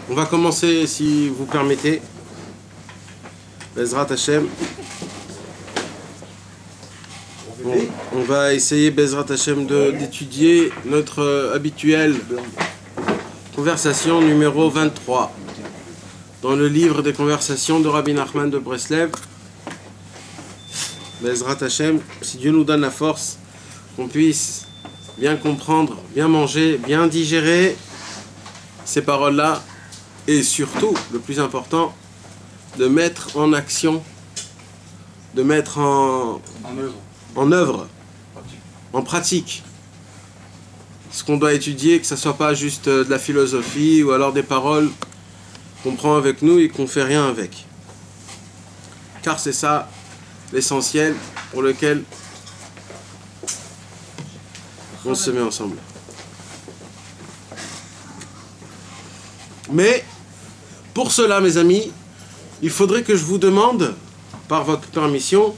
On va commencer, si vous permettez. Bezrat Hashem. On va essayer, Bezrat Hashem, d'étudier notre habituelle conversation numéro 23 dans le livre des conversations de Rabbi Nachman de Breslev. Bezrat Hashem, si Dieu nous donne la force, qu'on puisse bien comprendre, bien manger, bien digérer ces paroles-là, et surtout, le plus important, de mettre en action, de mettre en œuvre, en pratique, ce qu'on doit étudier, que ce ne soit pas juste de la philosophie ou alors des paroles qu'on prend avec nous et qu'on ne fait rien avec. Car c'est ça l'essentiel pour lequel on se met ensemble. Mais, pour cela, mes amis, il faudrait que je vous demande, par votre permission,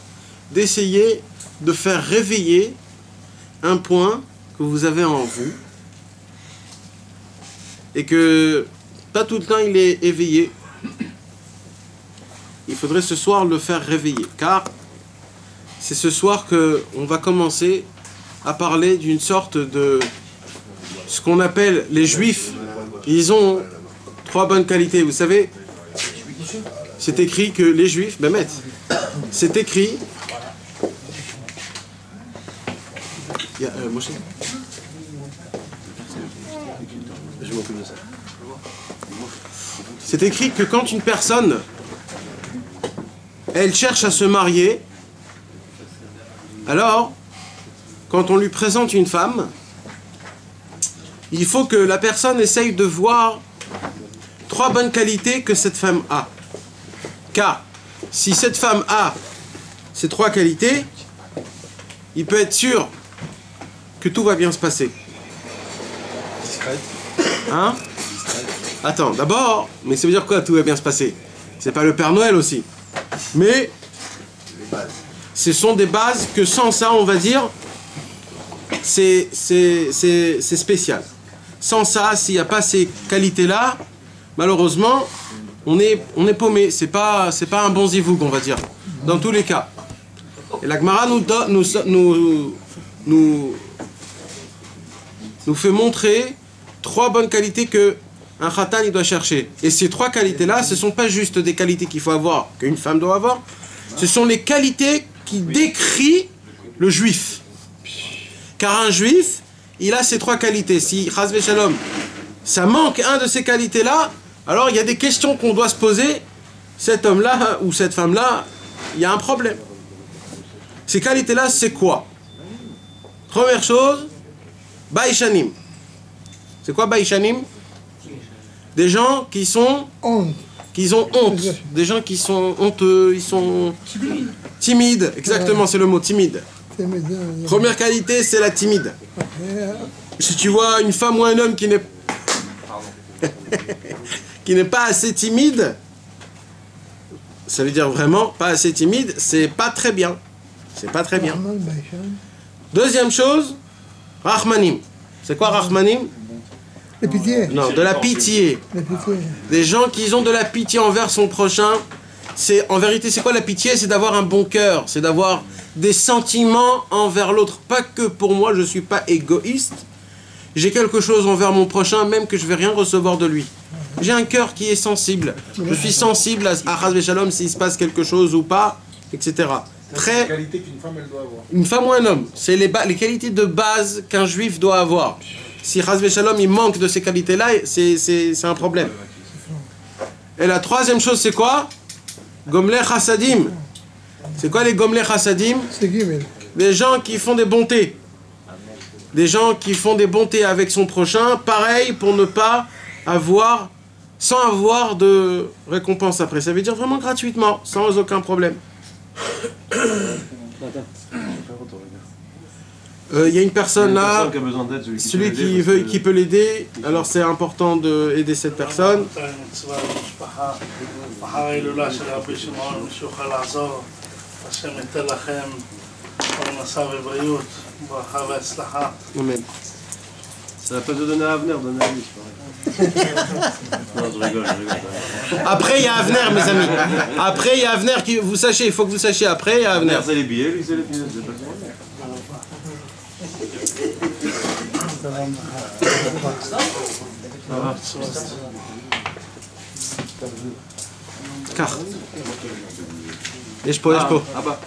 d'essayer de faire réveiller un point que vous avez en vous et que pas tout le temps il est éveillé. Il faudrait ce soir le faire réveiller, car c'est ce soir qu'on va commencer à parler d'une sorte de ce qu'on appelle les juifs. Ils ont 3 bonnes qualités, vous savez. C'est écrit que les juifs, Bémet, c'est écrit. Moshe, je m'occupe de ça. C'est écrit que quand une personne, elle cherche à se marier, alors, quand on lui présente une femme, il faut que la personne essaye de voir 3 bonnes qualités que cette femme a. Car si cette femme a ces 3 qualités, il peut être sûr que tout va bien se passer. Hein? Attends, d'abord, mais ça veut dire quoi, tout va bien se passer? C'est pas le Père Noël aussi. Mais ce sont des bases que sans ça, on va dire, c'est spécial. Sans ça, s'il n'y a pas ces qualités-là, malheureusement, on est paumé. C'est pas un bon zivoug, on va dire, dans tous les cas. Et la Gemara nous fait montrer 3 bonnes qualités que un khatan il doit chercher. Et ces 3 qualités-là, ce ne sont pas juste des qualités qu'il faut avoir, qu'une femme doit avoir. Ce sont les qualités qui décrivent le juif. Car un juif, il a ces 3 qualités. Si Chazve Shalom, ça manque un de ces qualités-là, alors il y a des questions qu'on doit se poser. Cet homme-là ou cette femme-là, il y a un problème. Ces qualités-là, c'est quoi? Première chose, Baïchanim. C'est quoi Baïchanim? Des gens qui ont honte. Des gens qui sont honteux, ils sont timides. Exactement, c'est le mot, timide. Première qualité, c'est la timide. Si tu vois une femme ou un homme qui n'est pas assez timide, ça veut dire vraiment pas assez timide, c'est pas très bien. C'est pas très bien. Deuxième chose, Rahmanim. C'est quoi Rahmanim? La pitié. Non, de la pitié. Des gens qui ont de la pitié envers son prochain. En vérité, c'est quoi la pitié? C'est d'avoir un bon cœur. C'est d'avoir des sentiments envers l'autre. Pas que pour moi, je ne suis pas égoïste. J'ai quelque chose envers mon prochain, même que je ne vais rien recevoir de lui. J'ai un cœur qui est sensible. Je suis sensible à Chazve Shalom s'il se passe quelque chose ou pas, etc. C'est les qualités qu'une femme elle doit avoir. Une femme ou un homme, c'est les qualités de base qu'un juif doit avoir. Si Chazve Shalom il manque de ces qualités-là, c'est un problème. Et la 3e chose, c'est quoi? Gomler Chassadim. C'est quoi les Gomler Chassadim? Des gens qui font des bontés. Des gens qui font des bontés avec son prochain, pareil, pour ne pas avoir, sans avoir de récompense après. Ça veut dire vraiment gratuitement, sans aucun problème. Il y a une personne là, celui qui peut l'aider, alors c'est important d'aider cette personne. Amen. Ça va pas te donner à Avner, donner à lui, c'est pareil. Non, je rigole. Après, il y a Avner, mes amis. Après, il y a Avner qui, vous sachez, il faut que vous sachiez. Après, il y a Avner. C'est les billets, lui, c'est les billets. C'est pas le Car. Laisse-moi. Ah bah.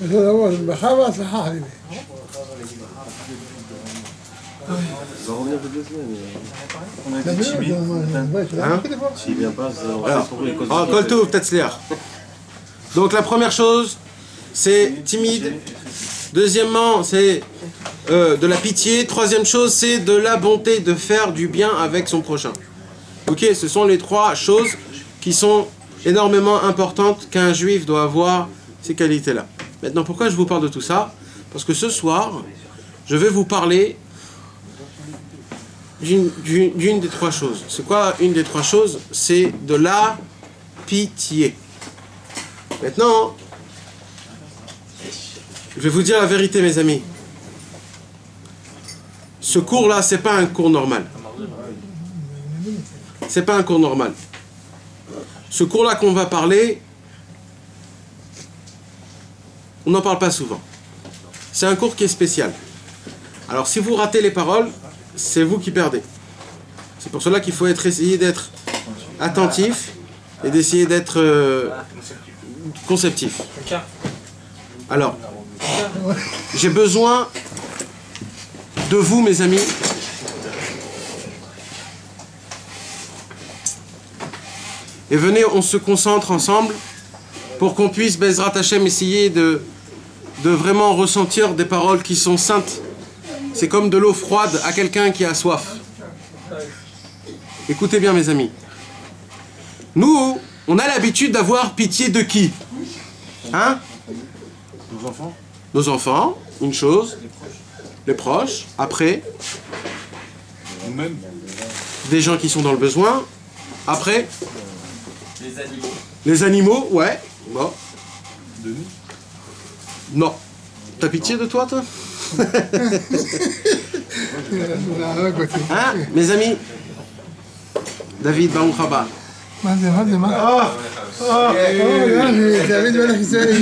Il va revenir de 2 semaines. On a été timide. Hein? S'il vient pas, c'est Alors, pour les causes. oh, Kolto, peut-être l'air. Donc la première chose, c'est timide. Deuxièmement, c'est de la pitié. Troisième chose, c'est de la bonté, de faire du bien avec son prochain. Ok, ce sont les 3 choses qui sont énormément importantes qu'un juif doit avoir ces qualités-là. Maintenant, pourquoi je vous parle de tout ça? Parce que ce soir, je vais vous parler d'une des 3 choses. C'est quoi une des 3 choses? C'est de la pitié. Maintenant, je vais vous dire la vérité, mes amis. Ce cours-là, c'est pas un cours normal. C'est pas un cours normal. Ce cours-là qu'on va parler, on n'en parle pas souvent. C'est un cours qui est spécial. Alors, si vous ratez les paroles, c'est vous qui perdez. C'est pour cela qu'il faut essayer d'être attentif et d'essayer d'être conceptif. Alors, j'ai besoin de vous, mes amis. Et venez, on se concentre ensemble pour qu'on puisse, Bezrat Hashem, essayer de vraiment ressentir des paroles qui sont saintes. C'est comme de l'eau froide à quelqu'un qui a soif. Écoutez bien, mes amis. Nous, on a l'habitude d'avoir pitié de qui? Hein? Nos enfants. Nos enfants, une chose. Les proches. Après, Nous-mêmes. des gens qui sont dans le besoin. Après, Les animaux. les animaux, ouais. Bon. De nous. Non. T'as pitié de toi, toi? Hein, mes amis? David Baruch Haba.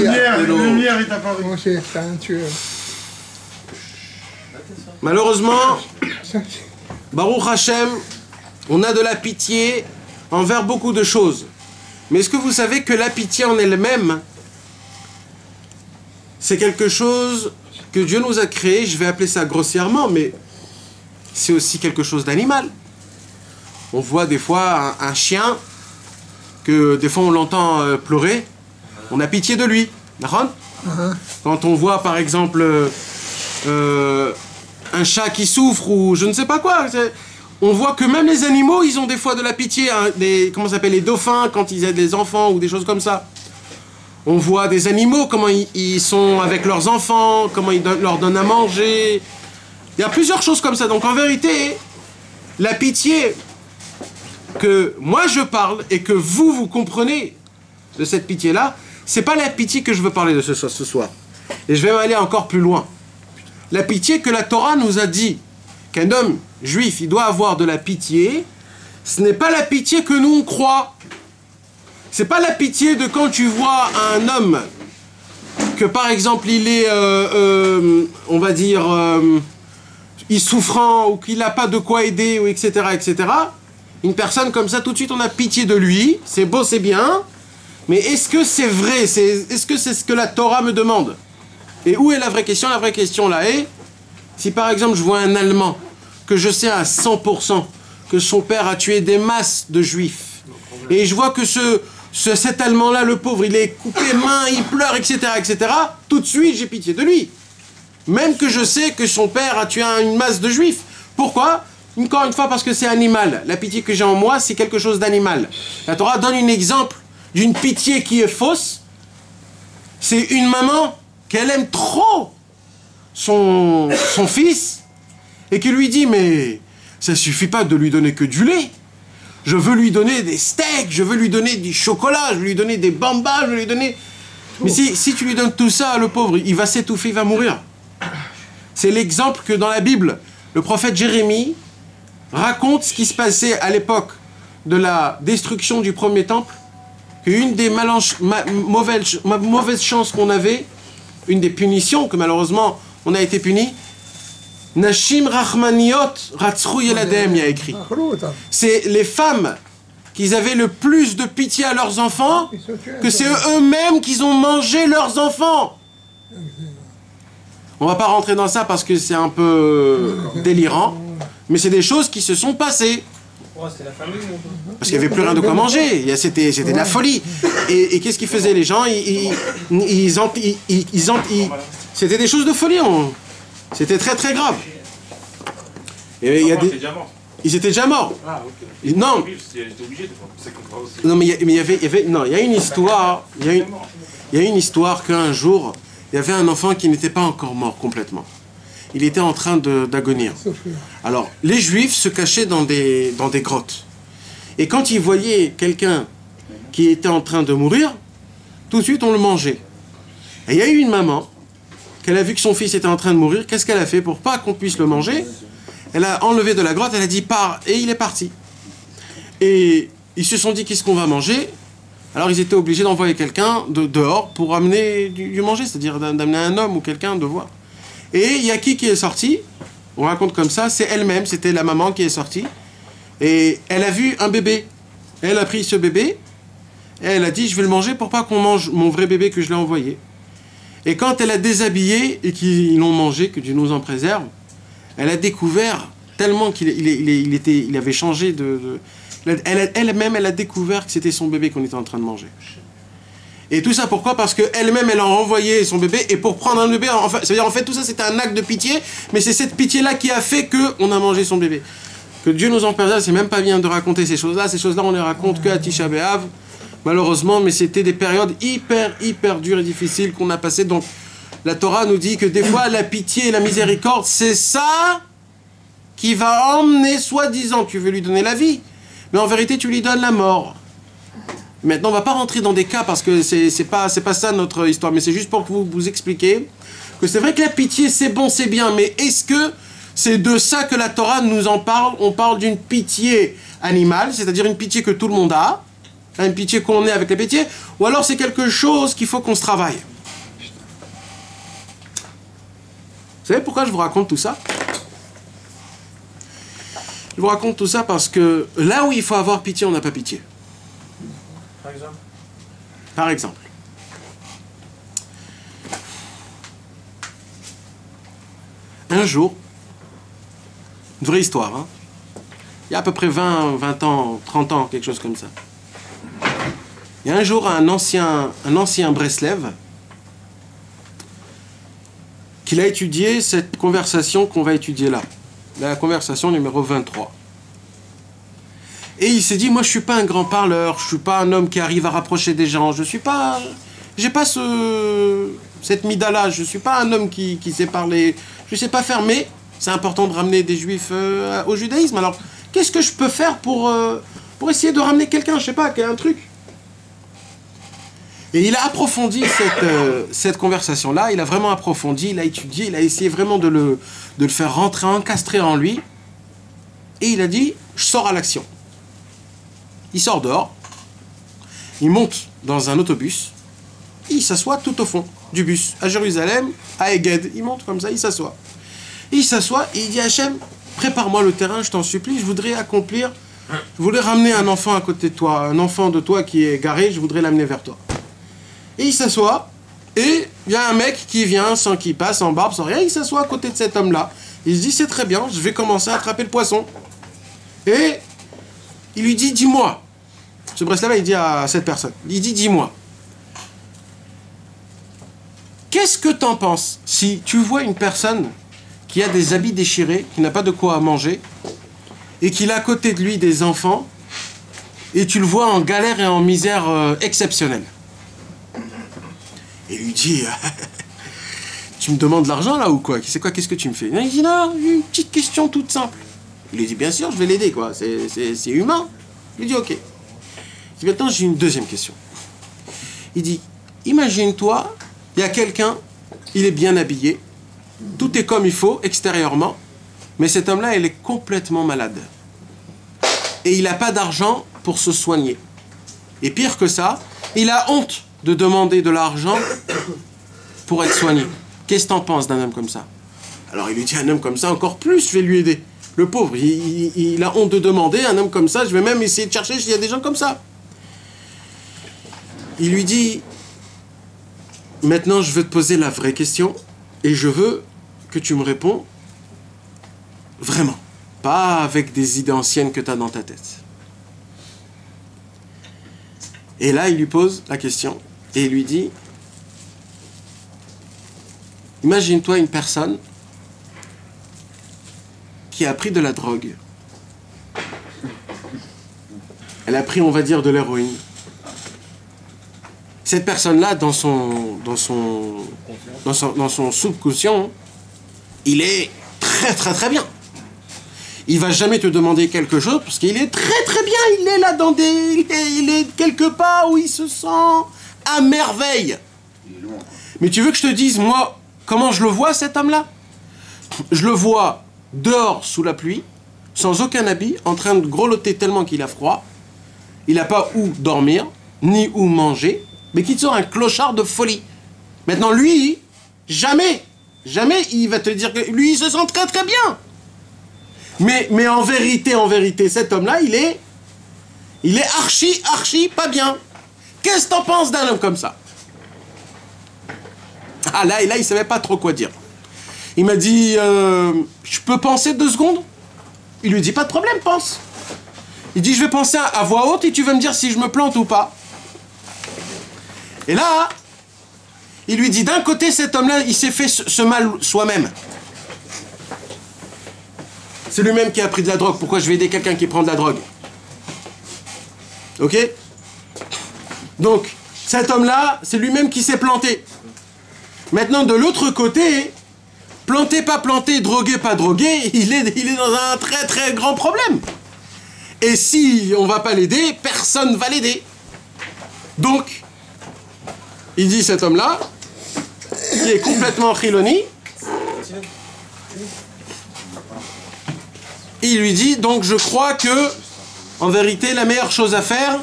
Lumière, lumière est apparue. Malheureusement, Baruch Hashem, on a de la pitié envers beaucoup de choses. Mais est-ce que vous savez que la pitié en elle-même, c'est quelque chose que Dieu nous a créé, je vais appeler ça grossièrement, mais c'est aussi quelque chose d'animal. On voit des fois un chien, que des fois on l'entend pleurer, on a pitié de lui. D'accord ? Quand on voit par exemple un chat qui souffre ou je ne sais pas quoi, on voit que même les animaux, ils ont des fois de la pitié. Hein, comment ça s'appelle, les dauphins, quand ils aident les enfants ou des choses comme ça. On voit des animaux, comment ils sont avec leurs enfants, comment ils leur donnent à manger. Il y a plusieurs choses comme ça. Donc en vérité, la pitié que moi je parle et que vous comprenez de cette pitié-là, c'est pas la pitié que je veux parler de ce soir. Et je vais aller encore plus loin. La pitié que la Torah nous a dit qu'un homme juif, il doit avoir de la pitié, ce n'est pas la pitié que nous on croit. C'est pas la pitié de quand tu vois un homme que par exemple il est, on va dire, il souffrant ou qu'il n'a pas de quoi aider, ou etc., etc. Une personne comme ça, tout de suite on a pitié de lui, c'est beau, c'est bien, mais est-ce que c'est vrai? Est-ce que c'est ce que la Torah me demande? Et où est la vraie question? La vraie question là est, si par exemple je vois un Allemand, que je sais à 100% que son père a tué des masses de juifs, et je vois que cet Allemand-là, le pauvre, il est coupé main, il pleure, etc., etc., tout de suite j'ai pitié de lui. Même que je sais que son père a tué une masse de juifs. Pourquoi? Encore une fois, parce que c'est animal. La pitié que j'ai en moi, c'est quelque chose d'animal. La Torah donne un exemple d'une pitié qui est fausse. C'est une maman qu'elle aime trop son fils et qui lui dit, mais ça suffit pas de lui donner que du lait. Je veux lui donner des steaks, je veux lui donner du chocolat, je veux lui donner des bambas, je veux lui donner... Mais si tu lui donnes tout ça, le pauvre, il va s'étouffer, il va mourir. C'est l'exemple que dans la Bible, le prophète Jérémie raconte ce qui se passait à l'époque de la destruction du premier temple, qu'une des mauvaises chances qu'on avait, une des punitions que malheureusement on a été puni, Nashim Rahmaniot Ratzrou Yeladem, il y a écrit. C'est les femmes qui avaient le plus de pitié à leurs enfants, que c'est eux-mêmes qui ont mangé leurs enfants. On va pas rentrer dans ça parce que c'est un peu délirant, mais c'est des choses qui se sont passées. C'était la famille, Parce qu'il n'y avait plus rien de quoi manger, c'était de la folie. Et qu'est-ce qu'ils faisaient les gens? C'était des choses de folie, c'était très très grave. Et il y a des... Ils étaient déjà morts. Ah, ok. Non. Non, mais il y a une histoire. Il y a une histoire qu'un jour, il y avait un enfant qui n'était pas encore mort complètement. Il était en train d'agonir. Alors, les Juifs se cachaient dans des grottes. Et quand ils voyaient quelqu'un qui était en train de mourir, tout de suite on le mangeait. Et il y a eu une maman, qu'elle a vu que son fils était en train de mourir, qu'est-ce qu'elle a fait pour pas qu'on puisse le manger? Elle a enlevé de la grotte, elle a dit pars, et il est parti. Et ils se sont dit qu'est-ce qu'on va manger? Alors ils étaient obligés d'envoyer quelqu'un dehors pour amener du manger, c'est-à-dire d'amener un homme ou quelqu'un de voir. Et il y a qui est sorti? On raconte comme ça, c'est elle-même, c'était la maman qui est sortie. Et elle a vu un bébé. Elle a pris ce bébé, et elle a dit je vais le manger pour pas qu'on mange mon vrai bébé que je l'ai envoyé. Et quand elle a déshabillé et qu'ils l'ont mangé, que Dieu nous en préserve, elle a découvert tellement qu'il avait changé elle-même, elle a découvert que c'était son bébé qu'on était en train de manger. Et tout ça pourquoi? Parce qu'elle-même, elle a renvoyé son bébé, et pour prendre un bébé, enfin, c'est-à-dire en fait tout ça c'était un acte de pitié, mais c'est cette pitié-là qui a fait qu'on a mangé son bébé. Que Dieu nous en préserve, c'est même pas bien de raconter ces choses-là on les raconte que à Tisha B'Av, malheureusement, mais c'était des périodes hyper dures et difficiles qu'on a passées. Donc la Torah nous dit que des fois la pitié et la miséricorde, c'est ça qui va emmener, soi-disant, tu veux lui donner la vie, mais en vérité tu lui donnes la mort. Maintenant, on va pas rentrer dans des cas parce que c'est pas ça notre histoire, mais c'est juste pour vous expliquer que c'est vrai que la pitié c'est bon, c'est bien, mais est-ce que c'est de ça que la Torah nous en parle? On parle d'une pitié animale, c'est-à-dire une pitié que tout le monde a, une pitié qu'on est avec la pitié, ou alors c'est quelque chose qu'il faut qu'on se travaille. Vous savez pourquoi je vous raconte tout ça? Je vous raconte tout ça parce que là où il faut avoir pitié, on n'a pas pitié. Par exemple? Par exemple. Un jour, une vraie histoire, hein? Il y a à peu près 20 ans, 30 ans, quelque chose comme ça. Il y a un jour un ancien Breslev qu'il a étudié cette conversation qu'on va étudier là. La conversation numéro 23. Et il s'est dit, moi je suis pas un grand parleur, je suis pas un homme qui arrive à rapprocher des gens, j'ai pas cette mida-là, je suis pas un homme qui sait parler, je sais pas faire, mais c'est important de ramener des juifs au judaïsme. Alors, qu'est-ce que je peux faire pour essayer de ramener quelqu'un, je sais pas, un truc? Et il a approfondi cette conversation-là, il a vraiment approfondi, il a étudié, il a essayé vraiment de le faire rentrer, encastrer en lui. Et il a dit, je sors à l'action. Il sort dehors, il monte dans un autobus, et il s'assoit tout au fond du bus, à Jérusalem, à Eged. Il monte comme ça, il s'assoit. Il s'assoit et il dit, Hachem, prépare-moi le terrain, je t'en supplie, je voudrais ramener un enfant à côté de toi, un enfant de toi qui est garé, je voudrais l'amener vers toi. Et il s'assoit, et il y a un mec qui vient, sans qu'il passe, sans barbe, sans rien, il s'assoit à côté de cet homme-là. Il se dit, c'est très bien, je vais commencer à attraper le poisson. Et il lui dit, dis-moi. Ce Breslev, il dit à cette personne, il dit, dis-moi. Qu'est-ce que t'en penses si tu vois une personne qui a des habits déchirés, qui n'a pas de quoi manger, et qu'il a à côté de lui des enfants, et tu le vois en galère et en misère exceptionnelle? Et il lui dit, tu me demandes de l'argent là ou quoi? C'est quoi? Qu'est-ce que tu me fais? Il dit, non, une petite question toute simple. Il lui dit, bien sûr, je vais l'aider, quoi. C'est humain. Il lui dit, ok. Il dit, maintenant, j'ai une deuxième question. Il dit, imagine-toi, il y a quelqu'un, il est bien habillé, tout est comme il faut extérieurement, mais cet homme-là, il est complètement malade. Et il n'a pas d'argent pour se soigner. Et pire que ça, il a honte de demander de l'argent pour être soigné. Qu'est-ce que t'en penses d'un homme comme ça? Alors il lui dit, un homme comme ça, encore plus, je vais lui aider. Le pauvre, il a honte de demander, un homme comme ça, je vais même essayer de chercher s'il y a des gens comme ça. Il lui dit, maintenant je veux te poser la vraie question, et je veux que tu me réponds vraiment, pas avec des idées anciennes que tu as dans ta tête. Et là, il lui pose la question, et il lui dit, imagine-toi une personne qui a pris de la drogue. Elle a pris, on va dire, de l'héroïne. Cette personne-là, dans son subconscient, il est très très très bien. Il va jamais te demander quelque chose parce qu'il est très très bien. Il est là il est quelque part où il se sent à merveille. Mais tu veux que je te dise, moi, comment je le vois, cet homme-là? Je le vois dehors sous la pluie, sans aucun habit, en train de grelotter tellement qu'il a froid. Il n'a pas où dormir, ni où manger, mais qui sort un clochard de folie. Maintenant, lui, jamais il va te dire que lui, il se sent très très bien. Mais en vérité, cet homme-là, il est archi pas bien. Qu'est-ce que t'en penses d'un homme comme ça? Ah là, il savait pas trop quoi dire. Il m'a dit, je peux penser 2 secondes? Il lui dit, pas de problème, pense. Il dit, je vais penser à voix haute et tu vas me dire si je me plante ou pas. Et là, il lui dit, d'un côté, cet homme-là, il s'est fait ce mal soi-même. C'est lui-même qui a pris de la drogue. Pourquoi je vais aider quelqu'un qui prend de la drogue? Ok? Donc, cet homme-là, c'est lui-même qui s'est planté. Maintenant, de l'autre côté, planté, pas planté, drogué, pas drogué, il est dans un très très grand problème. Et si on va pas l'aider, personne va l'aider. Donc, il dit cet homme-là, qui est complètement khiloni, il lui dit, donc je crois que, en vérité, la meilleure chose à faire,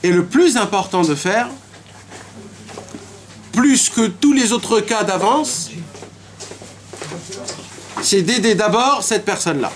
et le plus important de faire, plus que tous les autres cas d'avance, c'est d'aider d'abord cette personne-là.